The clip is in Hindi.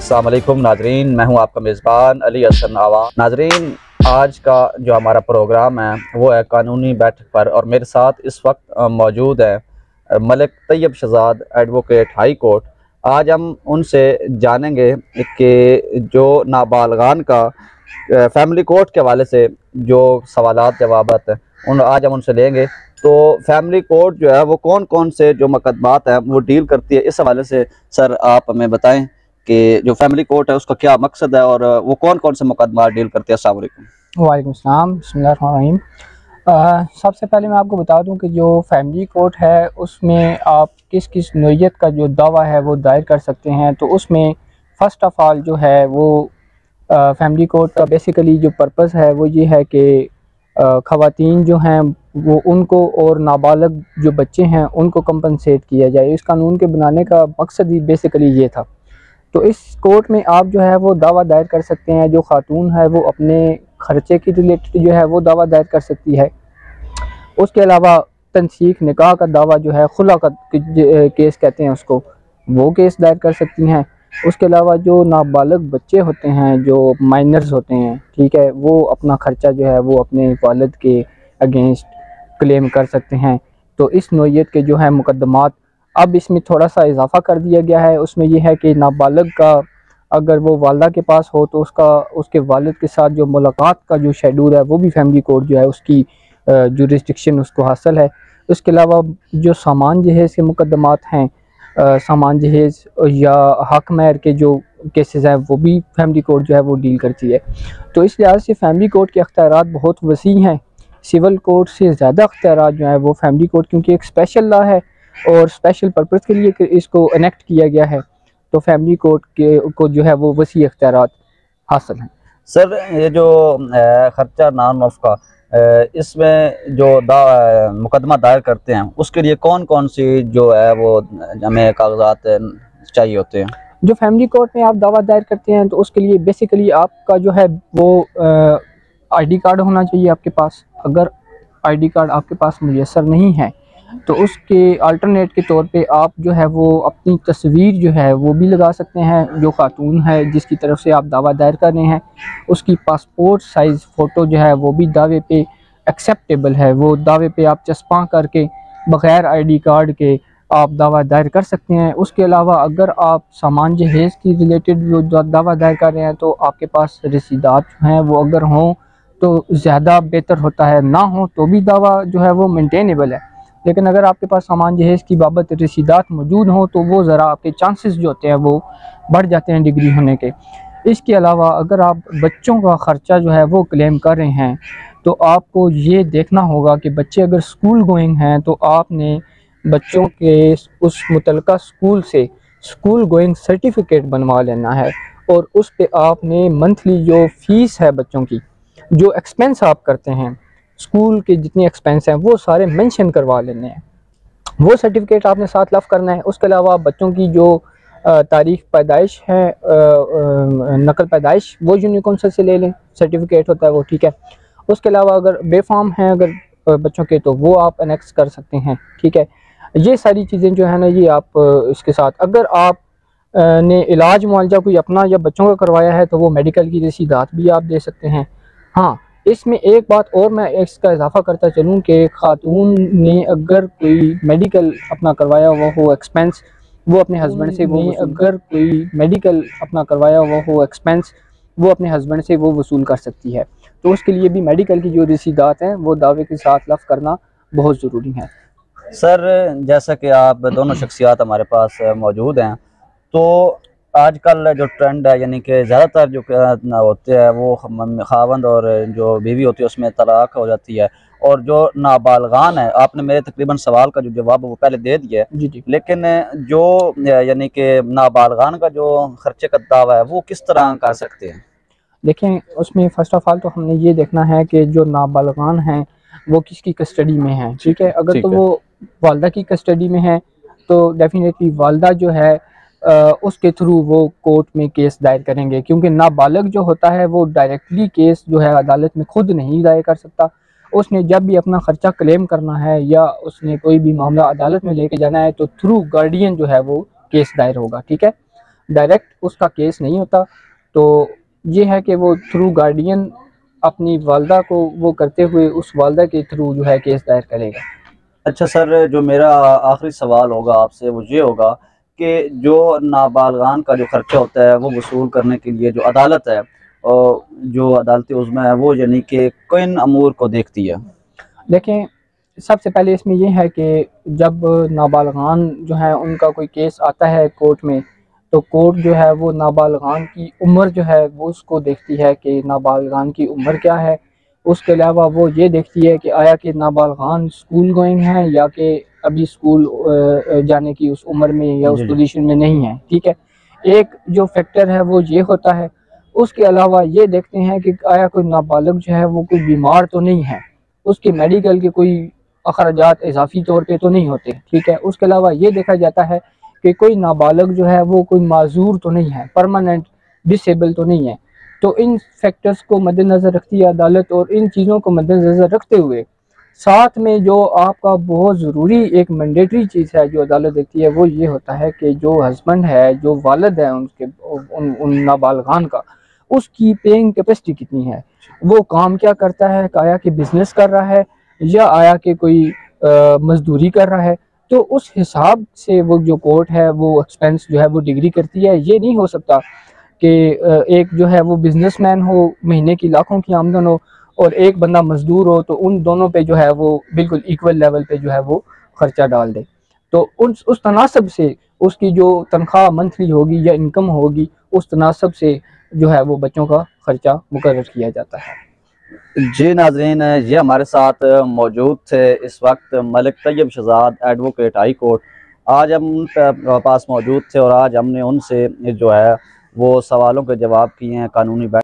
अस्सलाम वालेकुम नाजरीन, मैं हूं आपका मेज़बान अली हसन आवान। नाजरीन, आज का जो हमारा प्रोग्राम है वो है कानूनी बैठक पर, और मेरे साथ इस वक्त मौजूद है Malik Tayyab Shahzad, advocate high court. आज हम उनसे जानेंगे कि जो नाबालगान का फैमिली कोर्ट के हवाले से जो सवालात जवाबात हैं आज हम उनसे लेंगे। तो फैमिली कोर्ट जो है वो कौन कौन से जो मुकदमात हैं वो डील करती है, इस हवाले से सर आप हमें बताएं कि जो फैमिली कोर्ट है उसका क्या मकसद है और वो कौन कौन से मुकदमा डील करते हैं। अस्सलाम वालेकुम। वालेकुम सलाम, बिस्मिल्लाहिर्रहमानिर्रहीम। सबसे पहले मैं आपको बता दूं कि जो फैमिली कोर्ट है उसमें आप किस किस नौइयत का जो दावा है वो दायर कर सकते हैं। तो उसमें फ़र्स्ट ऑफ़ ऑल जो है वो फैमिली कोर्ट का बेसिकली जो पर्पस है वो ये है कि ख़वातीन जो हैं वो उनको और नाबालग जो बच्चे हैं उनको कंपनसेट किया जाए। इस कानून के बनाने का मकसद ही बेसिकली ये था। तो इस कोर्ट में आप जो है वो दावा दायर कर सकते हैं। जो खातून है वो अपने ख़र्चे की रिलेटेड जो है वो दावा दायर कर सकती है। उसके अलावा तनसीख निकाह का दावा जो है, खुला का केस कहते हैं उसको, वो केस दायर कर सकती हैं। उसके अलावा जो नाबालग बच्चे होते हैं, जो माइनर्स होते हैं, ठीक है, वो अपना ख़र्चा जो है वो अपने वालिद के अगेंस्ट क्लेम कर सकते हैं। तो इस नौइयत के जो है मुकदमात अब इसमें थोड़ा सा इजाफ़ा कर दिया गया है। उसमें यह है कि नाबालग का अगर वो वालदा के पास हो तो उसके वालिद के साथ जो मुलाकात का जो शेड्यूल है वो भी फैमिली कोर्ट जो है उसकी जुरिस्डिक्शन उसको हासिल है। उसके अलावा जो सामान जहेज़ के मुकदमात हैं, सामान जहेज़ या हक महर के जो केसेस हैं वो भी फैमिली कोर्ट जो है वो डील करती है। तो इस लिहाज से फैमिली कोर्ट के अख्तियारात बहुत वसी हैं। सिविल कोर्ट से ज़्यादा अख्तियारात जो है वो फैमिली कोर्ट, क्योंकि एक स्पेशल लॉ है और स्पेशल पर्पज़ के लिए इसको इनेक्ट किया गया है। तो फैमिली कोर्ट के को जो है वो वसी अख्तियारात हासिल हैं। सर, ये जो खर्चा नाम ऑफ का इसमें जो मुकदमा दायर करते हैं उसके लिए कौन कौन सी जो है वो हमें कागजात चाहिए होते हैं। जो फैमिली कोर्ट में आप दावा दायर करते हैं तो उसके लिए बेसिकली आपका जो है वो आईडी कार्ड होना चाहिए आपके पास। अगर आईडी कार्ड आपके पास मुयस्सर नहीं है तो उसके अल्टरनेट के तौर पे आप जो है वो अपनी तस्वीर जो है वो भी लगा सकते हैं। जो खातून है जिसकी तरफ से आप दावा दायर कर रहे हैं उसकी पासपोर्ट साइज़ फ़ोटो जो है वो भी दावे पे एक्सेप्टेबल है। वो दावे पे आप चस्पा करके बग़ैर आईडी कार्ड के आप दावा दायर कर सकते हैं। उसके अलावा अगर आप सामान जहेज़ की रिलेटेड जो दावा दायर कर रहे हैं तो आपके पास रसीदात हैं वो अगर हों तो ज़्यादा बेहतर होता है, ना हो तो भी दावा जो है वो मेंटेनेबल है। लेकिन अगर आपके पास सामान जहेज़ की बाबत रसीदात मौजूद हों तो वो ज़रा आपके चांसेस जो होते हैं वो बढ़ जाते हैं डिग्री होने के। इसके अलावा अगर आप बच्चों का ख़र्चा जो है वो क्लेम कर रहे हैं तो आपको ये देखना होगा कि बच्चे अगर स्कूल गोइंग हैं तो आपने बच्चों के उस मुतलका स्कूल से स्कूल गोइंग सर्टिफिकेट बनवा लेना है। और उस पे आपने मंथली जो फ़ीस है बच्चों की, जो एक्सपेंस आप करते हैं स्कूल के जितने एक्सपेंस हैं वो सारे मेंशन करवा लेने हैं। वो सर्टिफिकेट आपने साथ लफ करना है। उसके अलावा बच्चों की जो तारीख़ पैदाइश है, नकल पैदाइश, वो यूनिकॉन्सल से ले लें, सर्टिफिकेट होता है वो, ठीक है। उसके अलावा अगर बेफाम हैं अगर बच्चों के तो वो आप अनेक्स कर सकते हैं, ठीक है। ये सारी चीज़ें जो है ना ये आप इसके साथ, अगर आप ने इलाज मुआवजा कोई अपना या बच्चों का करवाया है तो वो मेडिकल की रसीदात भी आप दे सकते हैं। हाँ, इसमें एक बात और मैं इसका इजाफ़ा करता चलूँ कि खातून ने अगर कोई मेडिकल अपना करवाया हुआ हो एक्सपेंस, वो अपने हस्बैंड से वो अगर कोई मेडिकल अपना करवाया हुआ हो एक्सपेंस वो अपने हस्बैंड से वो वसूल कर सकती है। तो उसके लिए भी मेडिकल की जो रसीदात हैं वो दावे के साथ लफ करना बहुत ज़रूरी है। सर, जैसा कि आप दोनों शख्सियात हमारे पास मौजूद हैं, तो आजकल जो ट्रेंड है यानी कि ज़्यादातर जो होते हैं वो खावंद और जो बीवी होती है उसमें तलाक हो जाती है, और जो नाबालगान है, आपने मेरे तकरीबन सवाल का जो जवाब वो पहले दे दिया है। जी जी। लेकिन जो यानी कि नाबालगान का जो खर्चे का दावा है वो किस तरह कर सकते हैं। देखें, उसमें फ़र्स्ट ऑफ़ ऑल तो हमने ये देखना है कि जो नाबालगान हैं वो किसकी कस्टडी में हैं, ठीक है। अगर तो वो वालदा की कस्टडी में है तो डेफिनेटली वालदा जो है उसके थ्रू वो कोर्ट में केस दायर करेंगे, क्योंकि नाबालग जो होता है वो डायरेक्टली केस जो है अदालत में खुद नहीं दायर कर सकता। उसने जब भी अपना ख़र्चा क्लेम करना है या उसने कोई भी मामला अदालत में लेके जाना है तो थ्रू गार्डियन जो है वो केस दायर होगा, ठीक है। डायरेक्ट उसका केस नहीं होता। तो ये है कि वो थ्रू गार्डियन अपनी वालदा को वो करते हुए उस वालदा के थ्रू जो है केस दायर करेगा। अच्छा सर, जो मेरा आखिरी सवाल होगा आपसे वो ये होगा कि जो नाबालगान का जो खर्चा होता है वो वसूल करने के लिए जो अदालत है और जो अदालती उज़्मा है वो यानी कि किन अमूर को देखती है? देखें, सबसे पहले इसमें यह है कि जब नाबालगान जो है उनका कोई केस आता है कोर्ट में, तो कोर्ट जो है वो नाबालगान की उम्र जो है वो उसको देखती है कि नाबालगान की उम्र क्या है। उसके अलावा वो ये देखती है कि आया कि नाबालगान स्कूल गोइंग है या कि अभी स्कूल जाने की उस उम्र में या उस जी जी। पोजीशन में नहीं है। ठीक है, एक जो फैक्टर है वो ये होता है। उसके अलावा ये देखते हैं कि आया कोई नाबालिग जो है वो कोई बीमार तो नहीं है, उसके मेडिकल के कोई अखराजात इजाफी तौर पे तो नहीं होते। ठीक है, उसके अलावा ये देखा जाता है कि कोई नाबालिग जो है वो कोई माजूर तो नहीं है, परमानेंट डिसेबल तो नहीं है। तो इन फैक्टर्स को मद्देनज़र रखती है अदालत, और इन चीज़ों को मद्देनज़र रखते हुए साथ में जो आपका बहुत ज़रूरी एक मैंडेटरी चीज़ है जो अदालत देखती है वो ये होता है कि जो हस्बैंड है, जो वालिद है उनके उन नाबालगान का, उसकी पेइंग कैपेसिटी कितनी है, वो काम क्या करता है, आया कि बिजनेस कर रहा है या आया कि कोई मजदूरी कर रहा है। तो उस हिसाब से वो जो कोर्ट है वो एक्सपेंस जो है वो डिग्री करती है। ये नहीं हो सकता कि एक जो है वो बिजनेसमैन हो, महीने की लाखों की आमदन हो, और एक बंदा मजदूर हो, तो उन दोनों पे जो है वो बिल्कुल इक्वल लेवल पे जो है वो खर्चा डाल दे। तो उस तनासब से उसकी जो तनख्वाह मंथली होगी या इनकम होगी, उस तनासब से जो है वो बच्चों का खर्चा मुकर्रर किया जाता है। जी नाज़रीन, ये हमारे साथ मौजूद थे इस वक्त Malik Tayyab Shahzad, advocate high court. आज हम उनके पास मौजूद थे और आज हमने उनसे जो है वो सवालों के जवाब किए हैं कानूनी